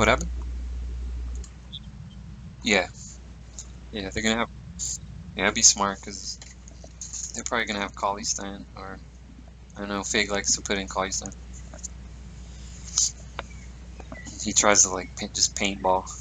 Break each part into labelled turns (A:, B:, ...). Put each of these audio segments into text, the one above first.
A: What happened? Yeah. Yeah, they're gonna have... Yeah, be smart, because they're probably gonna have Cauley-Stein, or... I don't know, Fig likes to put in Cauley-Stein. He tries to, like, just paintball.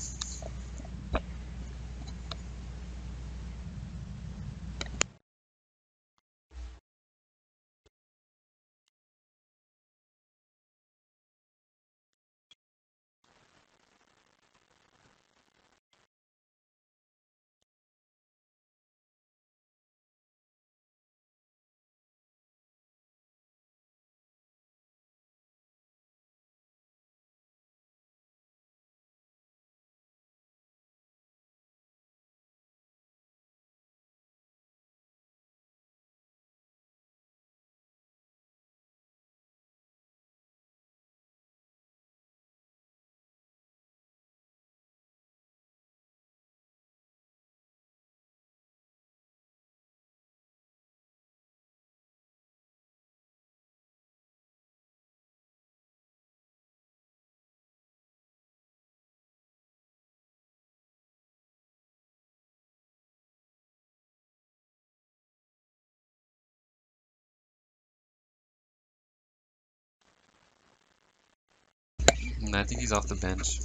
A: And I think he's off the bench.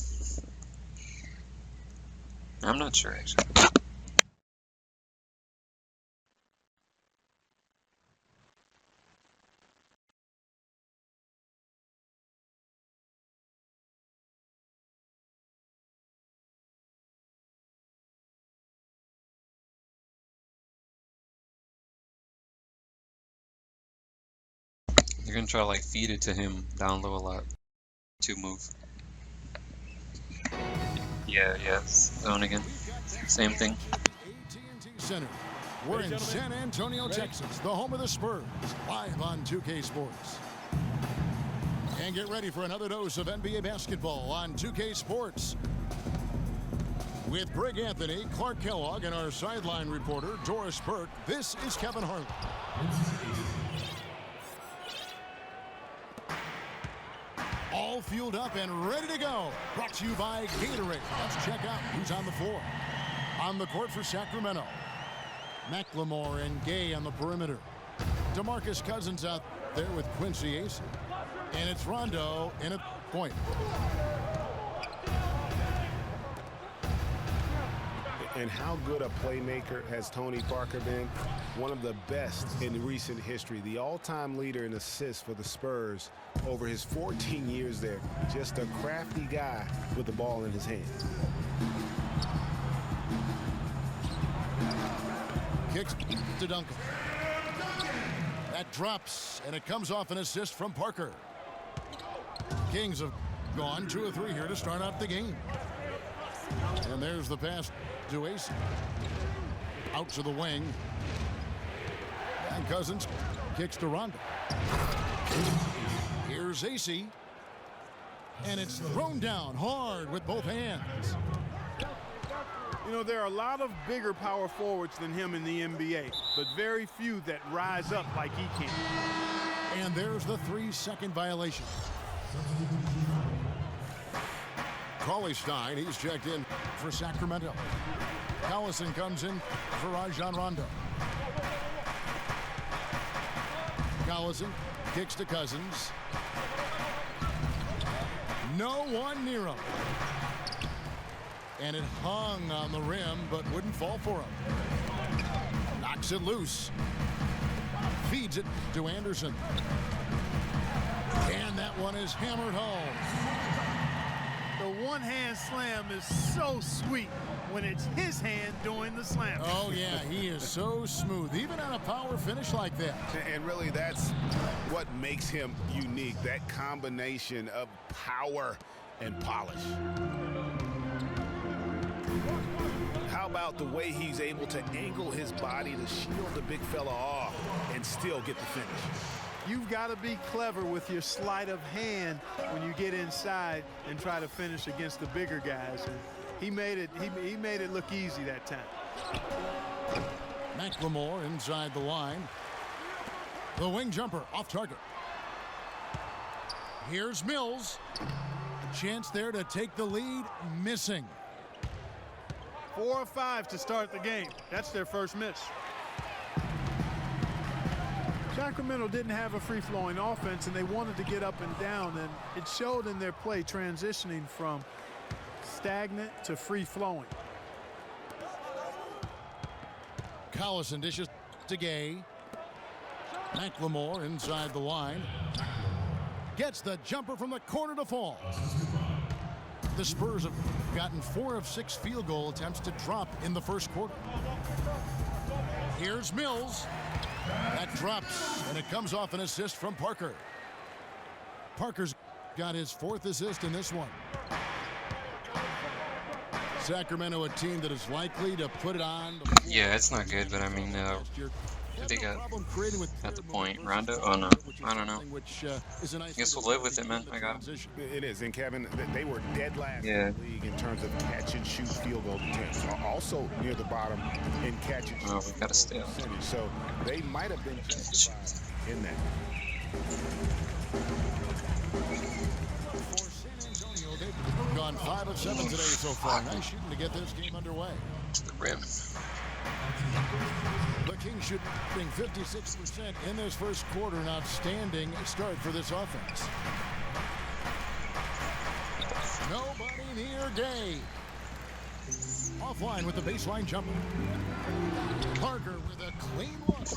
A: I'm not sure, actually. They're gonna try to, like, feed it to him down low a lot. To move. Yeah, zone again. Same thing.
B: AT&T Center. We're in San Antonio, Texas, the home of the Spurs, live on 2K Sports. And get ready for another dose of NBA basketball on 2K Sports. With Greg Anthony, Clark Kellogg, and our sideline reporter, Doris Burke, this is Kevin Harlan. All fueled up and ready to go. Brought to you by Gatorade. Let's check out who's on the floor. On the court for Sacramento, McLemore and Gay on the perimeter. DeMarcus Cousins out there with Quincy Ace. And it's Rondo in a point.
C: And how good a playmaker has Tony Parker been? One of the best in recent history. The all-time leader in assists for the Spurs over his 14 years there. Just a crafty guy with the ball in his hands.
B: Kicks to Duncan. That drops, and it comes off an assist from Parker. Kings have gone 2 of 3 here to start out the game. And there's the pass to Ace. Out to the wing. And Cousins kicks to Rondo. Here's AC. And it's thrown down hard with both hands.
D: You know, there are a lot of bigger power forwards than him in the NBA, but very few that rise up like he can.
B: And there's the 3-second violation. Cauley-Stein, he's checked in for Sacramento. Collison comes in for Rajon Rondo. Collison kicks to Cousins. No one near him. And it hung on the rim, but wouldn't fall for him. Knocks it loose. Feeds it to Anderson. And that one is hammered home.
D: The one-hand slam is so sweet when it's his hand doing the slam.
B: Oh, yeah, he is so smooth, even on a power finish like that.
C: And really, that's what makes him unique, that combination of power and polish. How about the way he's able to angle his body to shield the big fella off and still get the finish?
D: You've got to be clever with your sleight of hand when you get inside and try to finish against the bigger guys. And he made it look easy that time.
B: McLemore inside the line. The wing jumper off target. Here's Mills. Chance there to take the lead. Missing.
D: 4 or 5 to start the game. That's their first miss. Sacramento didn't have a free-flowing offense, and they wanted to get up and down, and it showed in their play transitioning from stagnant to free-flowing.
B: Collison dishes to Gay. McLemore inside the line. Gets the jumper from the corner to fall. The Spurs have gotten 4 of 6 field goal attempts to drop in the first quarter. Here's Mills. That drops, and it comes off an assist from Parker. Parker's got his 4th assist in this one. Sacramento, a team that is likely to put it on.
A: Yeah, it's not good, but I mean, they got at the point. Rondo? Oh no, I don't know. I guess we'll live with it, man. I got it.
C: It is, and Kevin, they were dead last
A: Yeah.
C: in the league in terms of catch and shoot field goal attempts. Also near the bottom in catch and shoot.
A: Oh, we gotta stay up.
C: percentage. So they might have been justified in that.
B: For San Antonio, they've gone 5 of 7 today so far. Nice shooting to get this game underway.
A: To the rim.
B: The Kings shooting 56% in this first quarter. An outstanding start for this offense. Nobody near Gay. Offline with the baseline jumper. Parker with a clean look.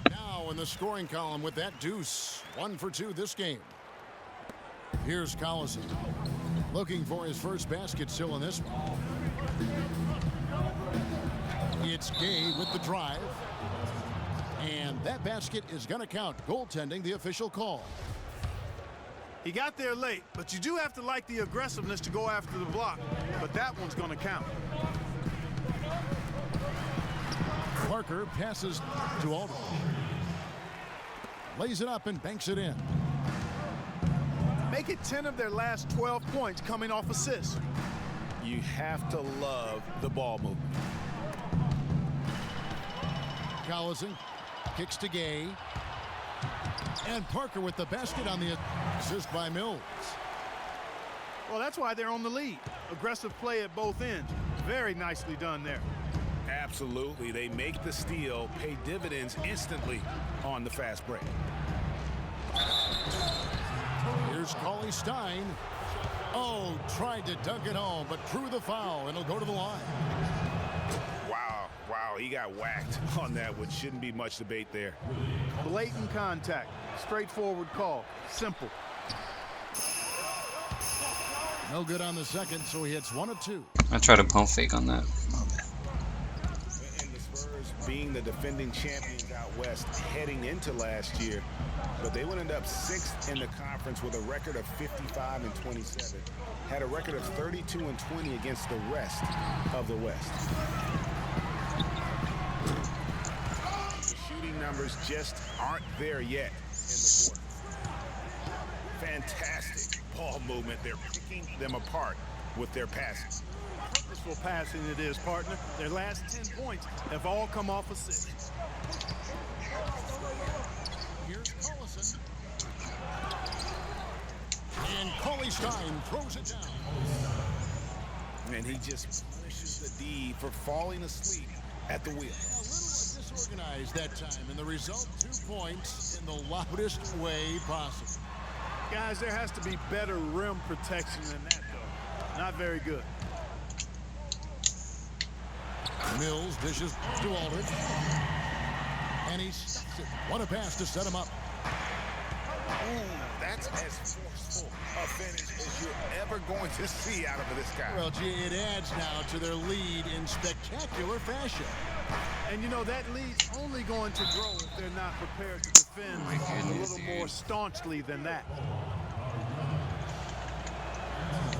B: Now in the scoring column with that deuce. 1 for 2 this game. Here's Collison. Looking for his first basket still in this one. It's Gay with the drive. And that basket is going to count. Goaltending, the official call.
D: He got there late, but you do have to like the aggressiveness to go after the block. But that one's going to count.
B: Parker passes to Aldridge. Lays it up and banks it in.
D: Make it 10 of their last 12 points coming off assists.
C: You have to love the ball movement.
B: Collison kicks to Gay. And Parker with the basket on the assist by Mills.
D: Well, that's why they're on the lead. Aggressive play at both ends. Very nicely done there.
C: Absolutely. They make the steal, pay dividends instantly on the fast break.
B: Here's Cauley Stein. Oh, tried to dunk it home, but drew the foul, and he'll go to the line.
C: Wow, he got whacked on that, which shouldn't be much debate there.
D: Blatant contact. Straightforward call. Simple.
B: No good on the second, so he hits 1 of 2.
A: I tried a pump fake on that.
C: And the Spurs being the defending champions out west heading into last year, but they would end up 6th in the conference with a record of 55 and 27. Had a record of 32 and 20 against the rest of the West. The shooting numbers just aren't there yet in the quarter. Fantastic ball movement. They're picking them apart with their passing.
D: Purposeful passing it is, partner. Their last 10 points have all come off assists.
B: Here's Collison. And Cauley Stein throws it down.
C: And he just punishes the D for falling asleep at the wheel.
B: A little disorganized that time, and the result 2 points in the loudest way possible.
D: Guys, there has to be better rim protection than that, though. Not very good.
B: Mills dishes to Aldridge. And he stuffs it. What a pass to set him up.
C: Ooh, that's as forceful a finish as you're ever going to see out of this guy.
B: Well, gee, it adds now to their lead in spectacular fashion.
D: And you know, that lead's only going to grow if they're not prepared to defend a little more staunchly than that.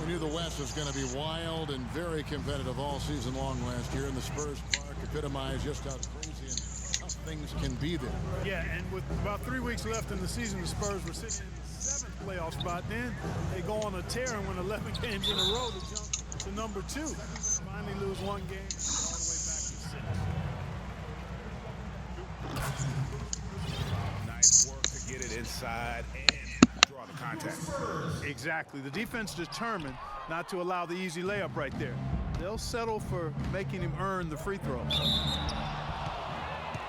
B: We knew the West was going to be wild and very competitive all season long last year, and the Spurs Park epitomized just how crazy and tough things can be there.
D: Yeah, and with about 3 weeks left in the season, the Spurs were sitting in the 7th playoff spot. Then they go on a tear and win 11 games in a row to jump to number 2. Finally lose 1 game all the way back to 6.
C: Nice work to get it inside and draw the contact.
D: Exactly. The defense determined not to allow the easy layup right there. They'll settle for making him earn the free throw.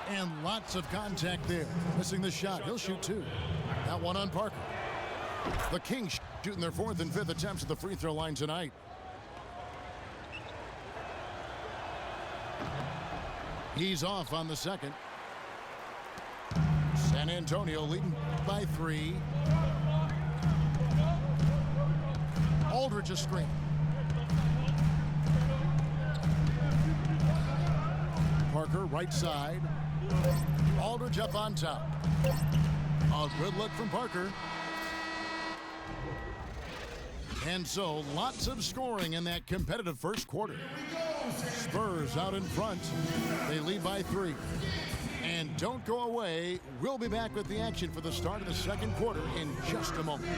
B: And lots of contact there. Missing the shot. He'll shoot 2. That one on Parker. The Kings shooting their 4th and 5th attempts at the free throw line tonight. He's off on the second. San Antonio leading by 3. Aldridge a screen. Parker right side. Aldridge up on top. A good look from Parker. And so lots of scoring in that competitive first quarter. Spurs out in front. They lead by 3. And don't go away. We'll be back with the action for the start of the second quarter in just a moment.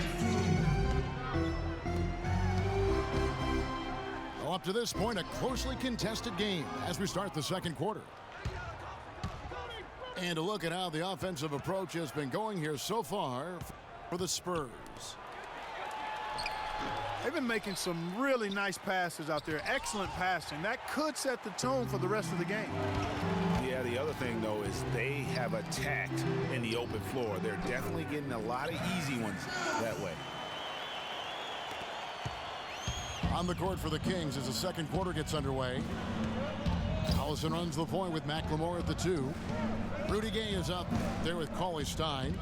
B: Well, up to this point, a closely contested game as we start the second quarter. And a look at how the offensive approach has been going here so far for the Spurs.
D: They've been making some really nice passes out there. Excellent passing. That could set the tone for the rest of the game.
C: Yeah, the other thing, though, is they have attacked in the open floor. They're definitely getting a lot of easy ones that way.
B: On the court for the Kings as the second quarter gets underway. Allison runs the point with McLemore at the 2. Rudy Gay is up there with Cauley Stein.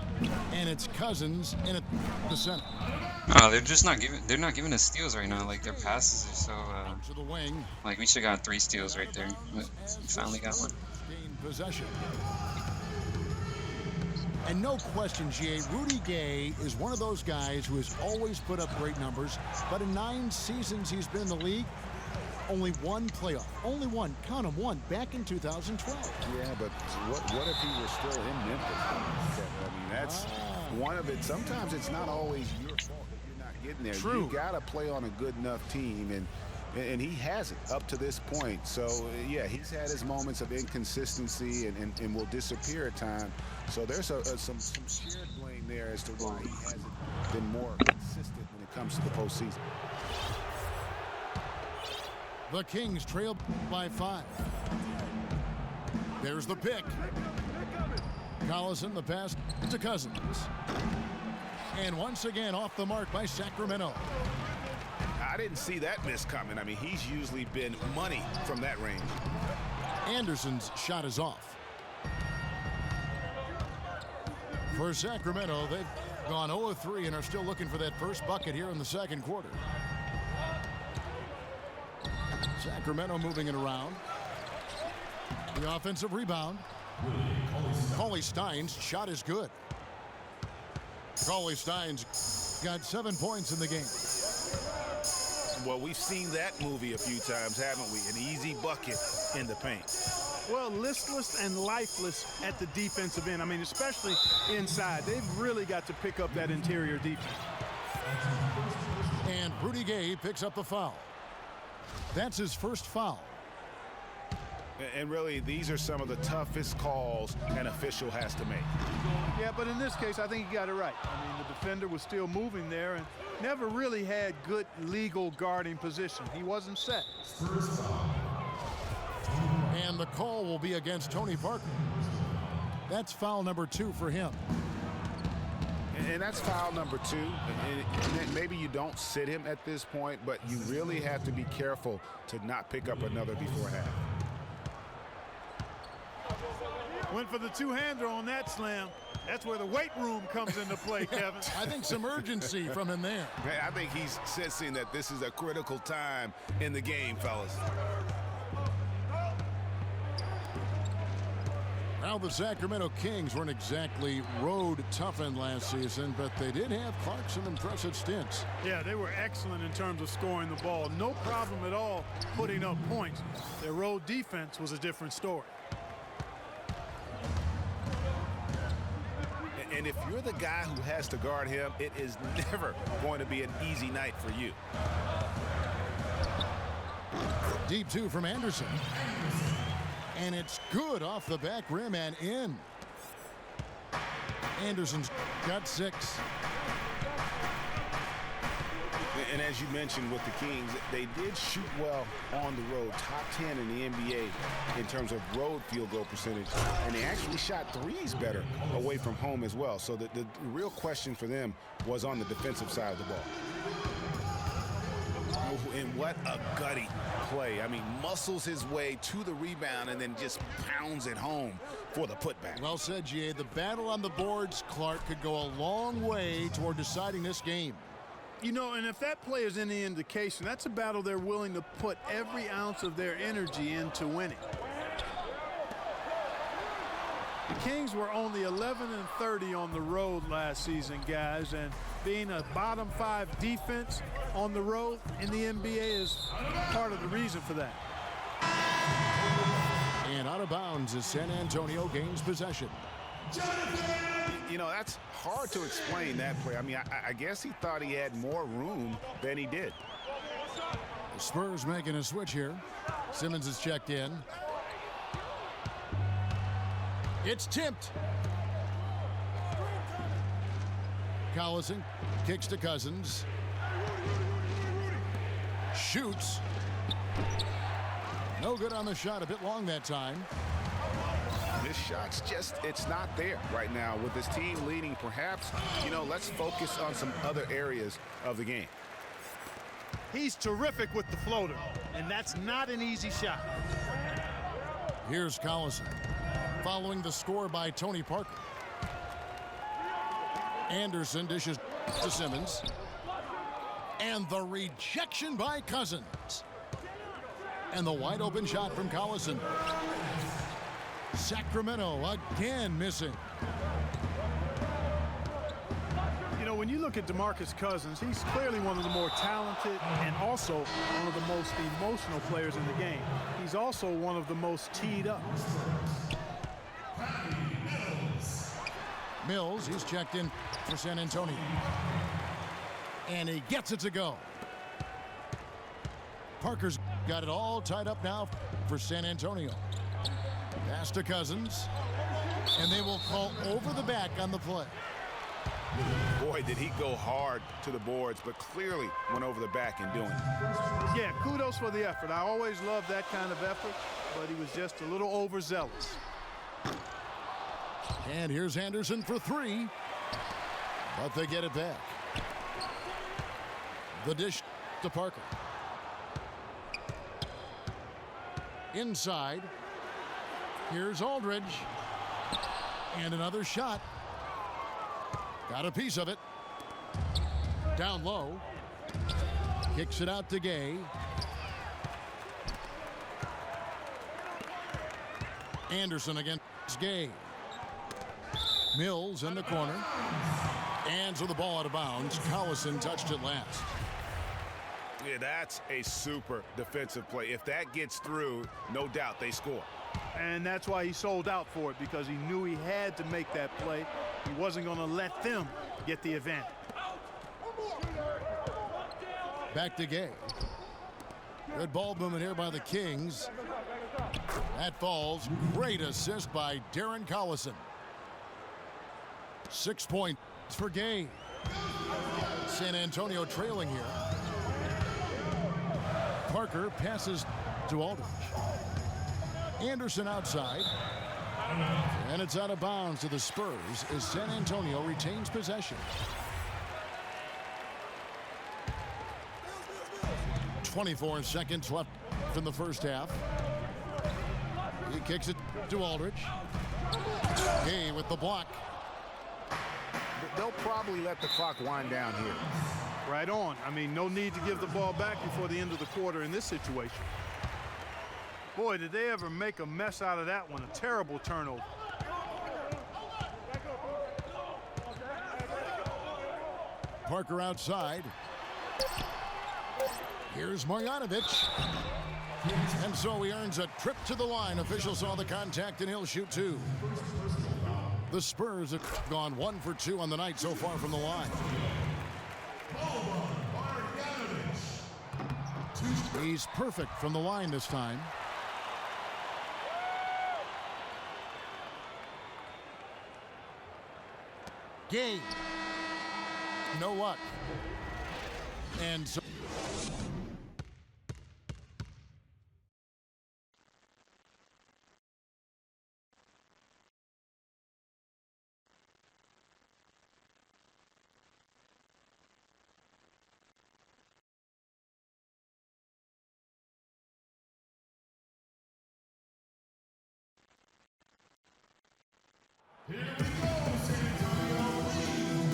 B: And it's Cousins in at the center.
A: Oh, they're not giving us steals right now. Like, their passes are so
B: To the wing.
A: like, we should have got 3 steals right there, but we finally got one.
B: Gain possession. And no question, GA, Rudy Gay is one of those guys who has always put up great numbers, but in 9 seasons he's been in the league, only 1 playoff. Only 1. Count him, 1. Back in 2012.
C: Yeah, but what if he was still in Memphis? I mean, that's one of it. Sometimes it's not always your fault that you're not getting there.
B: True.
C: You got to play on a good enough team, and he hasn't up to this point. So, yeah, he's had his moments of inconsistency and will disappear at times. So there's some shared blame there as to why he hasn't been more consistent when it comes to the postseason.
B: The Kings trail by 5. There's the pick. Collison, the pass to Cousins. And once again off the mark by Sacramento.
C: I didn't see that miss coming. I mean, he's usually been money from that range.
B: Anderson's shot is off. For Sacramento, they've gone 0-3 and are still looking for that first bucket here in the second quarter. Sacramento moving it around. The offensive rebound. Cauley Stein's shot is good. Cauley Stein's got 7 points in the game.
C: Well, we've seen that movie a few times, haven't we? An easy bucket in the paint.
D: Well, listless and lifeless at the defensive end. I mean, especially inside. They've really got to pick up that interior defense.
B: And Rudy Gay picks up the foul. That's his first foul.
C: And really, these are some of the toughest calls an official has to make.
D: Yeah, but in this case, I think he got it right. I mean, the defender was still moving there and never really had good legal guarding position. He wasn't set.
B: And the call will be against Tony Parker. That's foul number 2 for him.
C: And that's foul number 2. And maybe you don't sit him at this point, but you really have to be careful to not pick up another before half.
D: Went for the two-hander on that slam. That's where the weight room comes into play, Kevin.
B: I think some urgency from him there.
C: I think he's sensing that this is a critical time in the game, fellas.
B: Now the Sacramento Kings weren't exactly road toughened last season, but they did have Clarkson impressive stints.
D: Yeah, they were excellent in terms of scoring the ball. No problem at all putting up points. Their road defense was a different story.
C: And if you're the guy who has to guard him, it is never going to be an easy night for you.
B: Deep 2 from Anderson. And it's good off the back rim and in. Anderson's got 6.
C: And as you mentioned with the Kings, they did shoot well on the road, top 10 in the NBA in terms of road field goal percentage. And they actually shot threes better away from home as well. So the real question for them was on the defensive side of the ball. And what a gutty play. I mean, muscles his way to the rebound and then just pounds it home for the putback.
B: Well said, G.A. The battle on the boards, Clark, could go a long way toward deciding this game.
D: You know, and if that play is any indication, that's a battle they're willing to put every ounce of their energy into winning. The Kings were only 11-30 on the road last season, guys, and being a bottom 5 defense on the road in the NBA is part of the reason for that.
B: And out of bounds as San Antonio gains possession.
C: You know, that's hard to explain that play. I mean, I guess he thought he had more room than he did.
B: The Spurs making a switch here. Simmons is checked in. It's tipped. Collison kicks to Cousins. Shoots. No good on the shot. A bit long that time.
C: This shot's just, it's not there right now. With this team leading, perhaps, you know, let's focus on some other areas of the game.
D: He's terrific with the floater, and that's not an easy shot.
B: Here's Collison, following the score by Tony Parker. Anderson dishes to Simmons. And the rejection by Cousins. And the wide open shot from Collison. Sacramento again missing.
D: You know, when you look at DeMarcus Cousins, he's clearly one of the more talented and also one of the most emotional players in the game. He's also one of the most teed up.
B: Mills, he's checked in for San Antonio. And he gets it to go. Parker's got it all tied up now for San Antonio. Pass to Cousins. And they will call over the back on the play.
C: Boy, did he go hard to the boards, but clearly went over the back in doing it.
D: Yeah, kudos for the effort. I always love that kind of effort, but he was just a little overzealous.
B: And here's Anderson for three. But they get it back. The dish to Parker. Inside. Here's Aldridge. And another shot. Got a piece of it. Down low. Kicks it out to Gay. Anderson against Gay. Mills in the corner. And so the ball out of bounds. Collison touched it last.
C: Yeah, that's a super defensive play. If that gets through, no doubt they score.
D: And that's why he sold out for it, because he knew he had to make that play. He wasn't going to let them get the advantage.
B: Back to Gay. Good ball movement here by the Kings. That falls. Great assist by Darren Collison. 6 points for Gay. San Antonio trailing here. Parker passes to Aldridge. Anderson outside. And it's out of bounds to the Spurs as San Antonio retains possession. 24 seconds left in the first half. He kicks it to Aldridge. Gay with the block.
C: They'll probably let the clock wind down here.
D: Right on. I mean, no need to give the ball back before the end of the quarter in this situation. Boy, did they ever make a mess out of that one. A terrible turnover.
B: Parker outside. Here's Marjanovic. And so he earns a trip to the line. Official saw the contact and he'll shoot two. The Spurs have gone 1 for 2 on the night so far from the line. He's perfect from the line this time. Gay. No luck. And so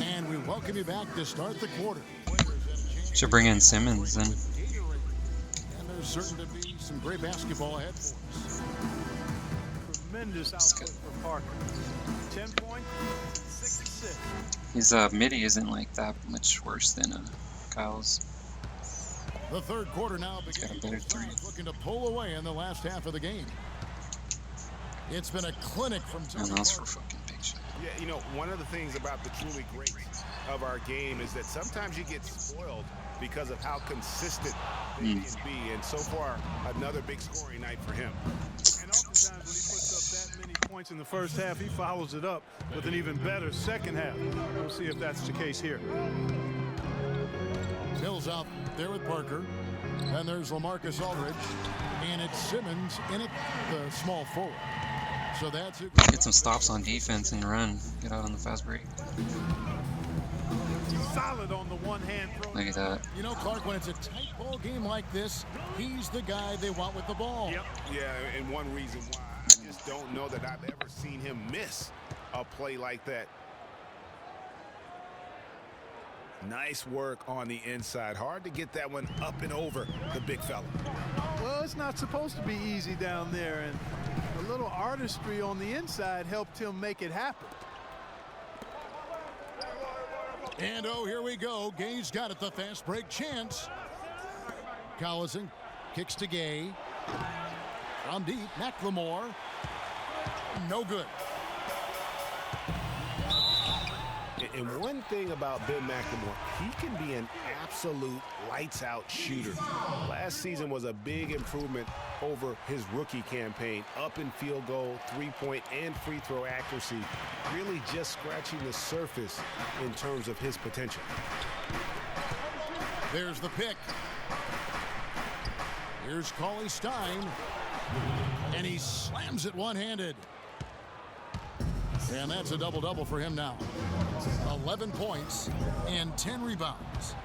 B: and we welcome you back to start the quarter.
A: Should bring in Simmons then.
B: And there's certain to be some great basketball ahead for us.
D: Tremendous output for Parker. 10 points, 6 assists.
A: His midi isn't like that much worse than Kyle's.
B: The third quarter now begins.
A: Got a better three.
B: Looking to pull away in the last half of the game. It's been a clinic from Tony
A: And those for
B: Parker.
A: fucking big shot.
C: Yeah, you know, one of the things about the truly great of our game is that sometimes you get spoiled because of how consistent they can be. And so far, another big scoring night for him.
D: And oftentimes when he puts up that many points in the first half, he follows it up with an even better second half. We'll see if that's the case here.
B: Mills out there with Parker. And there's LaMarcus Aldridge. And it's Simmons in at the small forward. So that's it.
A: Get some stops on defense and run. Get out on the fast break.
D: Solid on the one-hand throw.
A: Look at that.
B: You know, Clark, when it's a tight ball game like this, he's the guy they want with the ball.
D: Yep.
C: Yeah, and one reason why I just don't know that I've ever seen him miss a play like that. Nice work on the inside. Hard to get that one up and over the big fella.
D: Well, it's not supposed to be easy down there, and a little artistry on the inside helped him make it happen.
B: And oh, here we go. Gay's got it, the fast break chance. Collison kicks to Gay. From deep, McLemore. No good.
C: And one thing about Ben McLemore, he can be an absolute lights-out shooter. Last season was a big improvement over his rookie campaign. Up in field goal, three-point, and free throw accuracy. Really just scratching the surface in terms of his potential.
B: There's the pick. Here's Cauley Stein. And he slams it one-handed. And that's a double-double for him now. 11 points and 10 rebounds.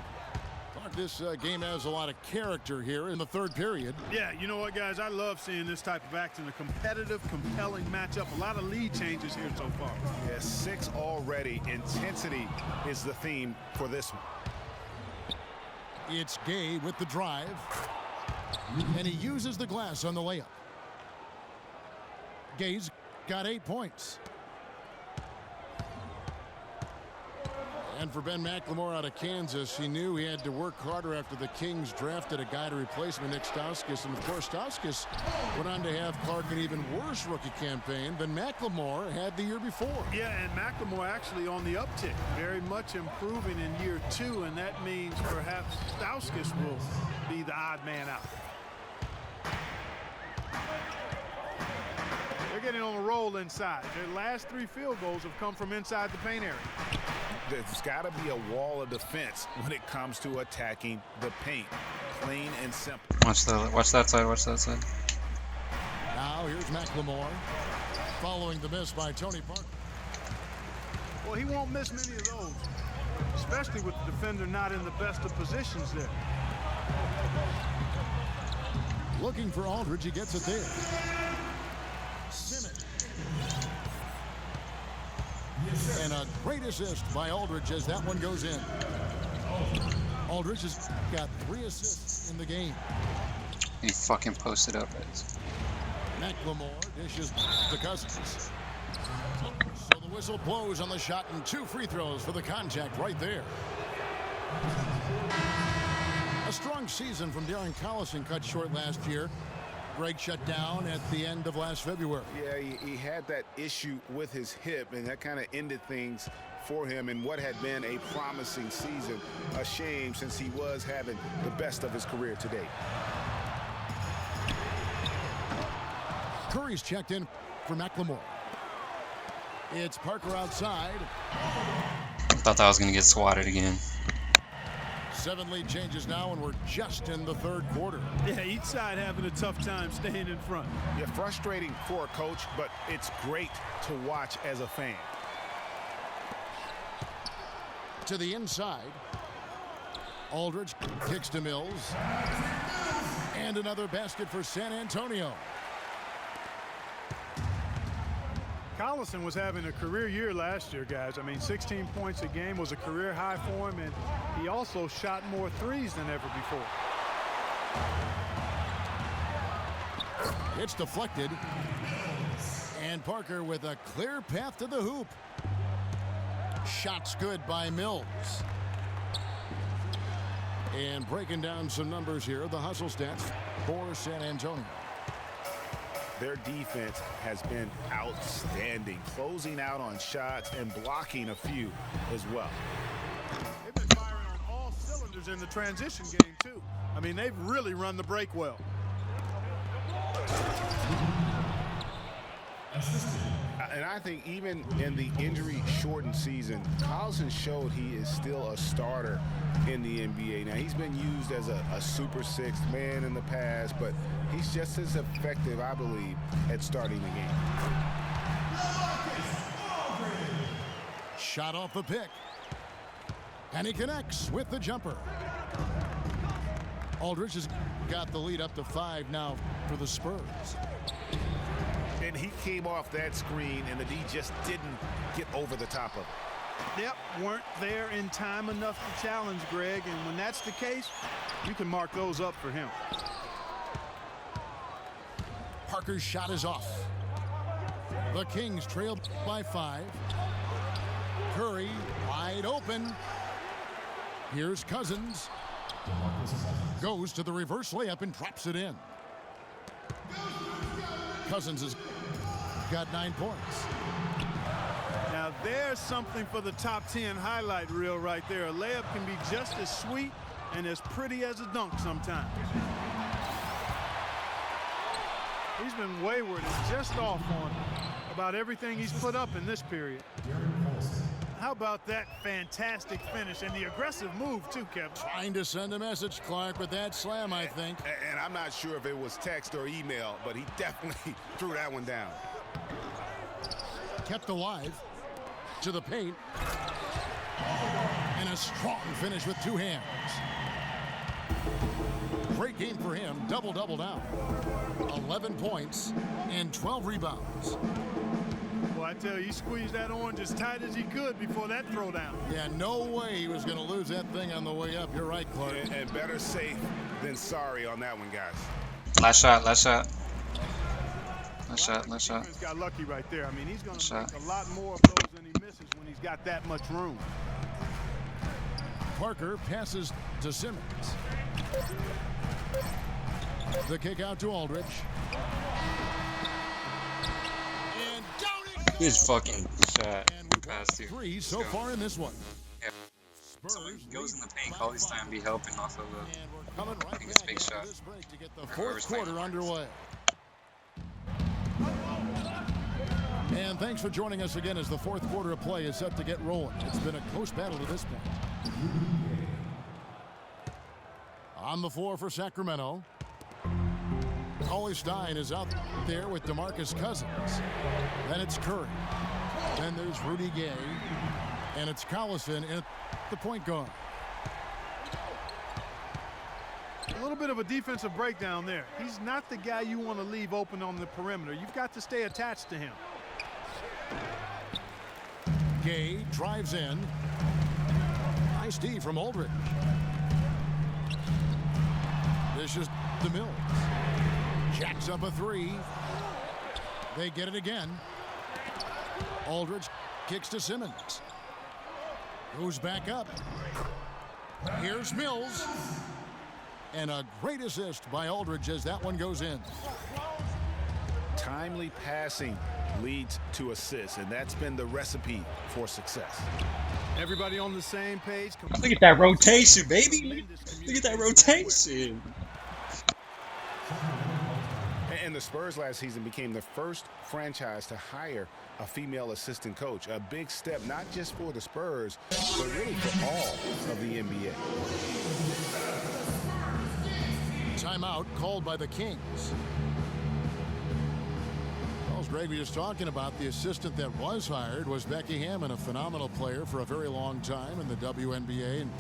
B: Clark, this game has a lot of character here in the third period.
D: Yeah, you know what, guys? I love seeing this type of action. A competitive, compelling matchup. A lot of lead changes here so far.
C: Yeah, 6 already. Intensity is the theme for this one.
B: It's Gay with the drive. And he uses the glass on the layup. Gay's got 8 points. And for Ben McLemore out of Kansas, he knew he had to work harder after the Kings drafted a guy to replace him, Nick Stauskas. And of course, Stauskas went on to have Clark an even worse rookie campaign than McLemore had the year before.
D: Yeah, and McLemore actually on the uptick, very much improving in year 2, and that means perhaps Stauskas will be the odd man out. They're getting on a roll inside. Their last 3 field goals have come from inside the paint area.
C: There's got to be a wall of defense when it comes to attacking the paint. Plain and simple.
A: Watch that side. Watch that side.
B: Now here's McLemore following the miss by Tony Parker.
D: Well, he won't miss many of those, especially with the defender not in the best of positions there.
B: Looking for Aldridge, he gets it there. Simmons. And a great assist by Aldridge as that one goes in. Aldridge has got 3 assists in the game.
A: He fucking posted up, guys.
B: McLemore dishes to Cousins. So the whistle blows on the shot and 2 free throws for the contact right there. A strong season from Darren Collison cut short last year. Greg shut down at the end of last February.
C: Yeah, he had that issue with his hip, and that kind of ended things for him in what had been a promising season. A shame, since he was having the best of his career to date.
B: Curry's checked in for McLemore. It's Parker outside.
A: Thought that was gonna get swatted again.
B: 7 lead changes now, and we're just in the third quarter.
D: Yeah, each side having a tough time staying in front.
C: Yeah, frustrating for a coach, but it's great to watch as a fan.
B: To the inside. Aldridge kicks to Mills. And another basket for San Antonio.
D: Collison was having a career year last year, guys. I mean, 16 points a game was a career high for him, and he also shot more threes than ever before.
B: It's deflected. And Parker with a clear path to the hoop. Shots good by Mills. And breaking down some numbers here, the hustle stats for San Antonio.
C: Their defense has been outstanding, closing out on shots and blocking a few as well.
D: They've been firing on all cylinders in the transition game, too. I mean, they've really run the break well.
C: And I think even in the injury-shortened season, Collison showed he is still a starter in the NBA. Now, he's been used as a super sixth man in the past, but he's just as effective, I believe, at starting the game.
B: Shot off the pick. And he connects with the jumper. Aldridge has got the lead up to 5 now for the Spurs.
C: And he came off that screen, and the D just didn't get over the top of it.
D: Yep, weren't there in time enough to challenge Greg, and when that's the case, you can mark those up for him.
B: Parker's shot is off. The Kings trail by 5. Curry wide open. Here's Cousins. Goes to the reverse layup and drops it in. Cousins has got 9 points.
D: Now there's something for the top 10 highlight reel right there. A layup can be just as sweet and as pretty as a dunk sometimes. He's been wayward and just off on about everything he's put up in this period. How about that fantastic finish and the aggressive move too, Kevin?
B: Trying to send a message, Clark, with that slam, I think.
C: And I'm not sure if it was text or email, but he definitely threw that one down.
B: Kept alive to the paint. And a strong finish with 2 hands. Great game for him. Double-double now. 11 points and 12 rebounds.
D: Well, I tell you, he squeezed that orange as tight as he could before that throwdown.
B: Yeah, no way he was going to lose that thing on the way up. You're right, Clark.
C: And better safe than sorry on that one, guys.
A: Last shot, last shot. Last shot, last shot.
D: He's got lucky right there. I mean, he's going to
A: Last
D: make
A: shot.
D: a lot more of those than he misses when he's got that much room.
B: Parker passes to Simmons. The kick out to Aldridge. And down it goes.
A: His fucking shot.
B: And we've
A: Pass
B: got
A: to.
B: 3 so
A: Let's go.
B: far in this one.
A: Yeah. Someone goes in the paint, all this time be helping off of
B: And we're coming
A: I
B: right
A: think it's
B: back
A: big
B: after
A: shot.
B: this break to get the
A: Whoever's
B: 4th quarter
A: playing.
B: underway. And thanks for joining us again as the 4th quarter of play is set to get rolling. It's been a close battle to this point. On the floor for Sacramento. Cauley Stein is out there with DeMarcus Cousins. Then it's Curry. Then there's Rudy Gay. And it's Collison at the point guard.
D: A little bit of a defensive breakdown there. He's not the guy you want to leave open on the perimeter. You've got to stay attached to him.
B: Gay drives in. Nice D from Aldridge. This is the Mills. Jacks up a 3. They get it again. Aldridge kicks to Simmons. Goes back up. Here's Mills. And a great assist by Aldridge as that one goes in.
C: Timely passing leads to assists, and that's been the recipe for success.
D: Everybody on the same page.
A: Look at that rotation, baby. Look at that rotation.
C: And the Spurs last season became the first franchise to hire a female assistant coach. A big step, not just for the Spurs, but really for all of the NBA.
B: Timeout called by the Kings. Well, as Greg was just talking about, the assistant that was hired was Becky Hammond, a phenomenal player for a very long time in the WNBA. And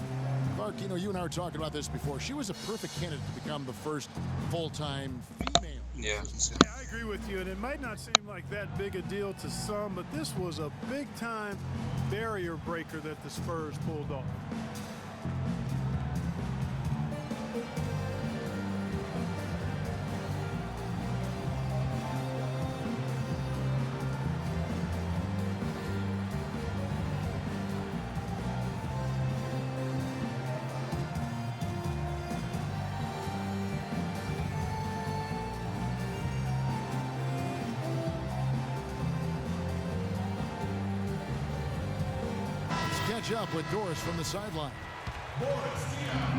B: Clark, you know, you and I were talking about this before. She was a perfect candidate to become the first full-time female.
A: Yeah.
D: Yeah, I agree with you, and it might not seem like that big a deal to some, but this was a big-time barrier breaker that the Spurs pulled off.
B: Catch up with Doris from the sideline.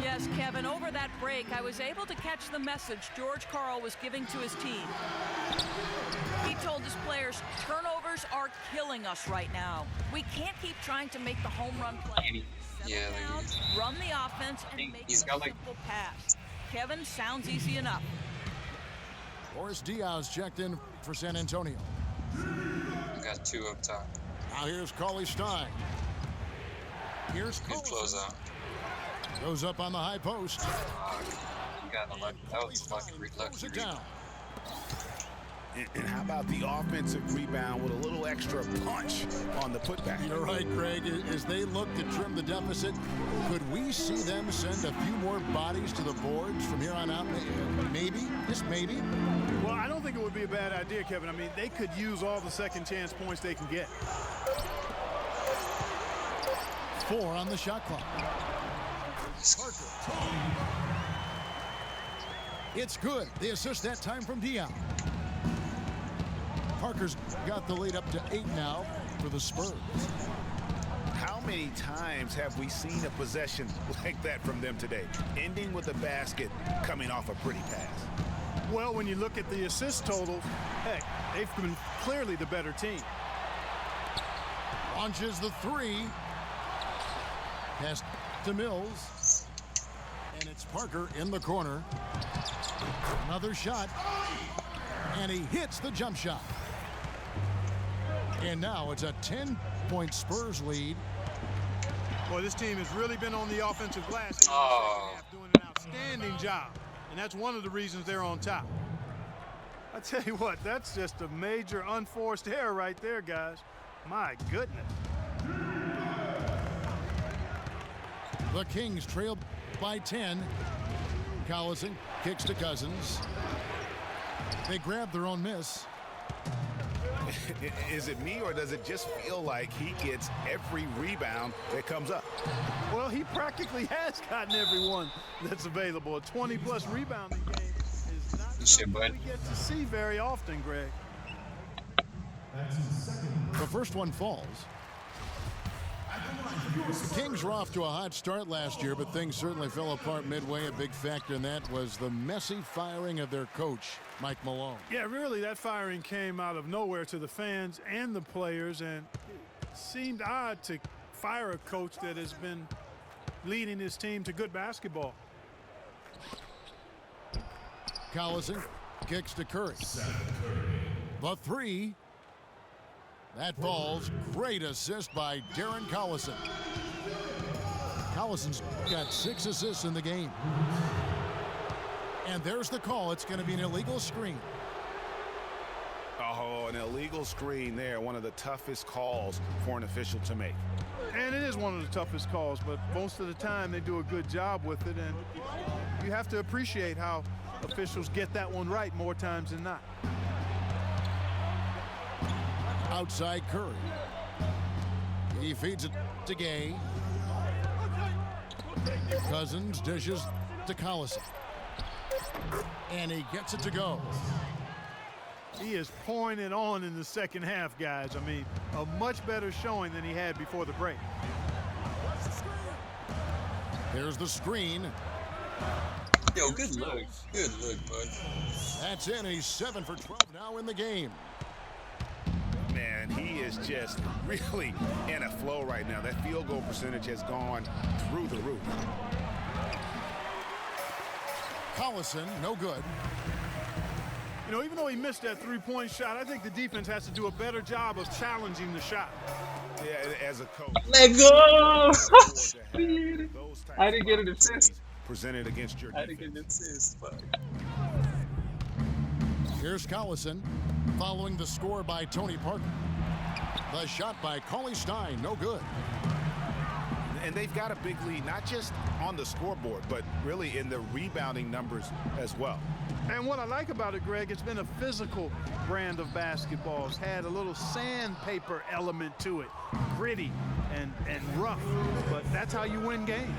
E: Yes, Kevin, over that break, I was able to catch the message George Karl was giving to his team. He told his players, turnovers are killing us right now. We can't keep trying to make the home run play.
A: Yeah,
E: Settle down, run the offense, and make
A: he's
E: a
A: got, like,
E: simple pass. Kevin, sounds easy enough.
B: Boris Diaz checked in for San Antonio.
A: got 2 up top.
B: Now here's Cauley Stein. Here's
A: Good closeout.
B: Goes up on the high post.
A: You got a lucky. That was lucky.
B: Throws it down.
C: And how about the offensive rebound with a little extra punch on the putback?
B: You're right, Greg. As they look to trim the deficit, could we see them send a few more bodies to the boards from here on out? Maybe, just maybe.
D: Well, I don't think it would be a bad idea, Kevin. I mean, they could use all the second chance points they can get.
B: 4 on the shot clock. Parker. It's good. The assist that time from Dion. Parker's got the lead up to 8 now for the Spurs.
C: How many times have we seen a possession like that from them today, ending with a basket coming off a pretty pass?
D: Well, when you look at the assist totals, heck, they've been clearly the better team.
B: Launches the 3. Pass to Mills. And it's Parker in the corner. Another shot. And he hits the jump shot. And now it's a 10-point Spurs lead.
D: Boy, this team has really been on the offensive glass in the
A: Oh.
D: second half, doing an outstanding job. And that's one of the reasons they're on top. I tell you what, that's just a major unforced error right there, guys. My goodness.
B: The Kings trail by 10. Collison kicks to Cousins. They grab their own miss.
C: Is it me, or does it just feel like he gets every rebound that comes up?
D: Well, he practically has gotten every one that's available. A 20-plus rebounding game is not something we get to see very often, Greg.
B: The first one falls. The Kings were off to a hot start last year, but things certainly fell apart midway. A big factor in that was the messy firing of their coach, Mike Malone.
D: Yeah, really, that firing came out of nowhere to the fans and the players, and it seemed odd to fire a coach that has been leading his team to good basketball.
B: Collison kicks to Curry. The 3. That falls. Great assist by Darren Collison. Collison's got 6 assists in the game. And there's the call. It's going to be an illegal screen.
C: Oh, an illegal screen there. One of the toughest calls for an official to make.
D: And it is one of the toughest calls, but most of the time they do a good job with it, and you have to appreciate how officials get that one right more times than not.
B: Outside Curry. He feeds it to Gay. Cousins dishes to Collison. And he gets it to go.
D: He is pouring it on in the second half, guys. I mean, a much better showing than he had before the break.
B: Here's the screen.
A: Yo, good look. Good look, bud.
B: That's in. He's 7 for 12 now in the game.
C: Man, he is just really in a flow right now. That field goal percentage has gone through the roof.
B: Collison, no good.
D: You know, even though he missed that three-point shot, I think the defense has to do a better job of challenging the shot.
C: Yeah, as a coach.
A: Let go!
C: Those types
A: I didn't get an
C: of
A: assist.
C: opportunities presented against your
A: I
C: defense.
A: didn't get an assist. Fuck.
B: Here's Collison following the score by Tony Parker. The shot by Cauley Stein, no good.
C: And they've got a big lead, not just on the scoreboard, but really in the rebounding numbers as well.
D: And what I like about it, Greg, it's been a physical brand of basketball. It's had a little sandpaper element to it, gritty and rough, but that's how you win games.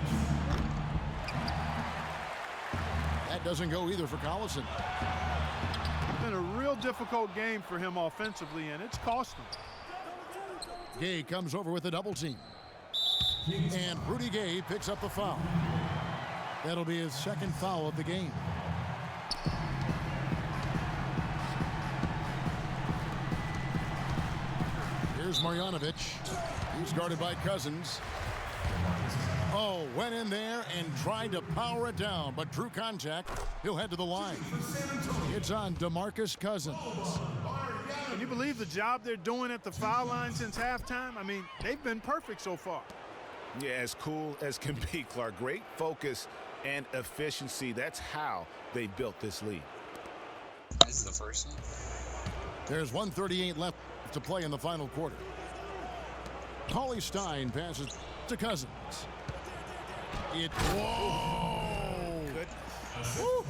B: That doesn't go either for Collison.
D: It's been a real difficult game for him offensively, and it's cost him.
B: Gay comes over with a double team. And Rudy Gay picks up the foul. That'll be his second foul of the game. Here's Marjanovic. He's guarded by Cousins. Oh, went in there and tried to power it down, but drew contact. He'll head to the line. It's on DeMarcus Cousins.
D: Can you believe the job they're doing at the foul line since halftime? I mean, they've been perfect so far.
C: Yeah, as cool as can be, Clark. Great focus and efficiency. That's how they built this lead.
A: This is the first one.
B: There's 1:38 left to play in the final quarter. Cauley Stein passes to Cousins. Whoa!
C: Goodness.
B: Woo.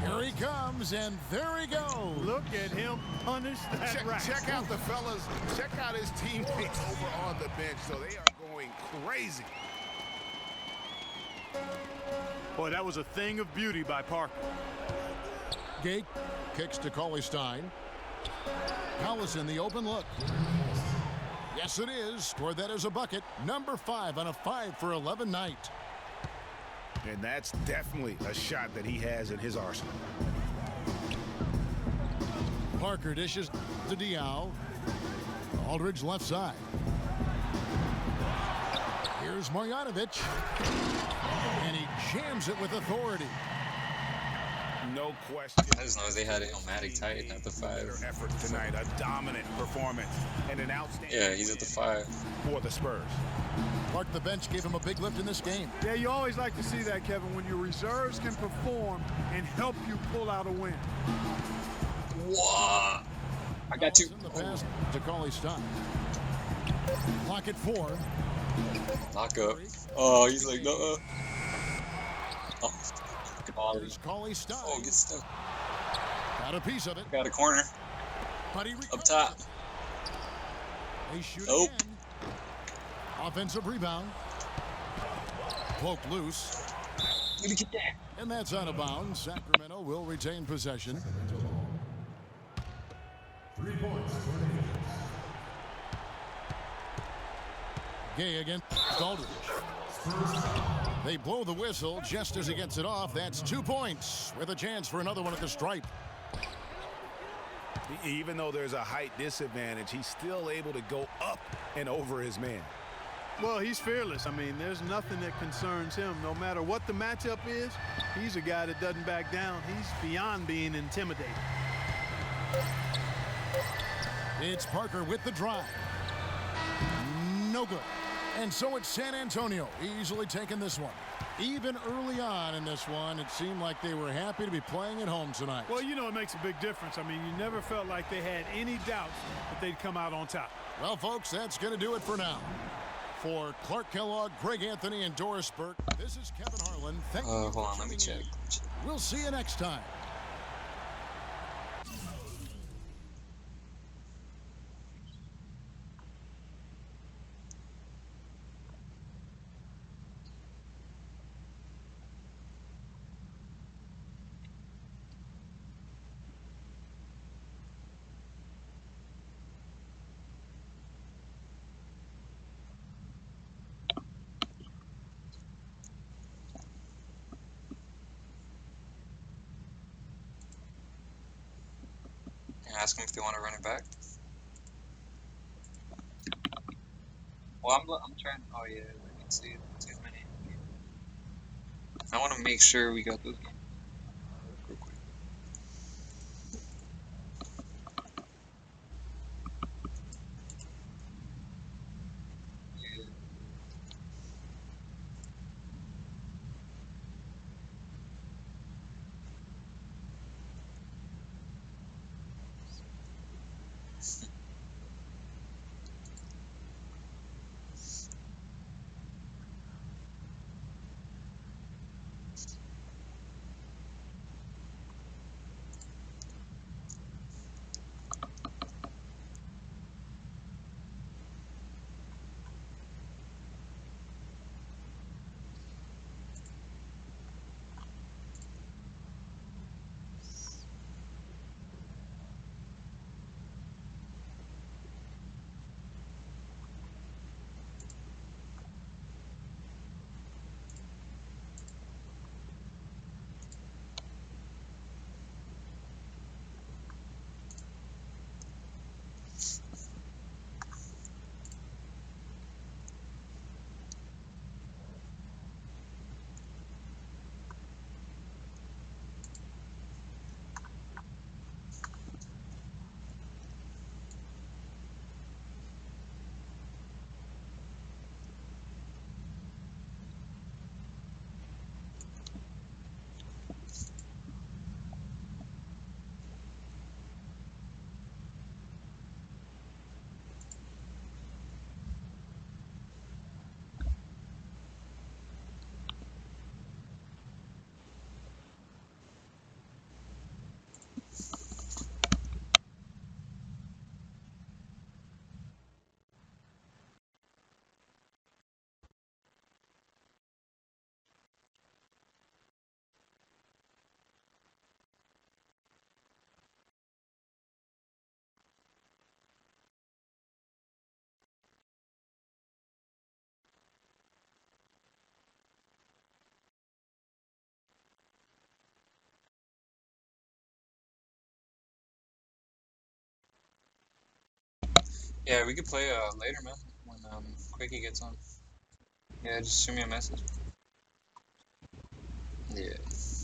B: Here he comes, and there he goes.
D: Look at him punish that rack.
C: Check out the fellas. Check out his teammates over on the bench. So they are going crazy.
D: Boy, that was a thing of beauty by Parker.
B: Gay kicks to Cauley Stein. Collison, the open look. Yes, it is. Scored that as a bucket. Number 5 on a 5 for 11 night.
C: And that's definitely a shot that he has in his arsenal.
B: Parker dishes to Diaw. Aldridge left side. Here's Marjanovic. And he jams it with authority.
C: No question.
A: I just know they had Illmatic Titan at the 5.
C: Effort tonight, a dominant performance, and an outstanding.
A: Yeah, he's at the 5.
C: For the Spurs.
B: Clark, the bench gave him a big lift in this game.
D: Yeah, you always like to see that, Kevin, when your reserves can perform and help you pull out a win.
A: Whoa! I got you.
B: The pass to Cauley Stein. Clock at 4.
A: Lock up. Oh, he's like, no. Oh,
B: Here's Cauley Stein.
A: oh, get stuck.
B: Got a piece of it.
A: Got a corner.
B: But he
A: Up top.
B: They shoot
A: Nope.
B: again. Offensive rebound. Poked loose.
A: Let me get that.
B: And that's out of bounds. Sacramento will retain possession.
F: 3 points.
B: Gay against Aldridge. They blow the whistle just as he gets it off. That's 2 points with a chance for another one at the stripe.
C: Even though there's a height disadvantage, he's still able to go up and over his man.
D: Well, he's fearless. I mean, there's nothing that concerns him. No matter what the matchup is, he's a guy that doesn't back down. He's beyond being intimidated.
B: It's Parker with the drive. No good. And so it's San Antonio easily taking this one. Even early on in this one, it seemed like they were happy to be playing at home tonight.
D: Well, you know, it makes a big difference. I mean, you never felt like they had any doubts that they'd come out on top.
B: Well, folks, that's going to do it for now. For Clark Kellogg, Greg Anthony, and Doris Burke, this is Kevin Harlan. Thank you.
A: Hold on, let me check.
B: We'll see you next time.
A: ask them if they want to run it back. Well, I'm trying. Oh yeah, let me see. Too many. I want to make sure we got those games real quick. Yeah. Yeah, we could play later, man. When Quickie gets on. Yeah, just shoot me a message. Yeah.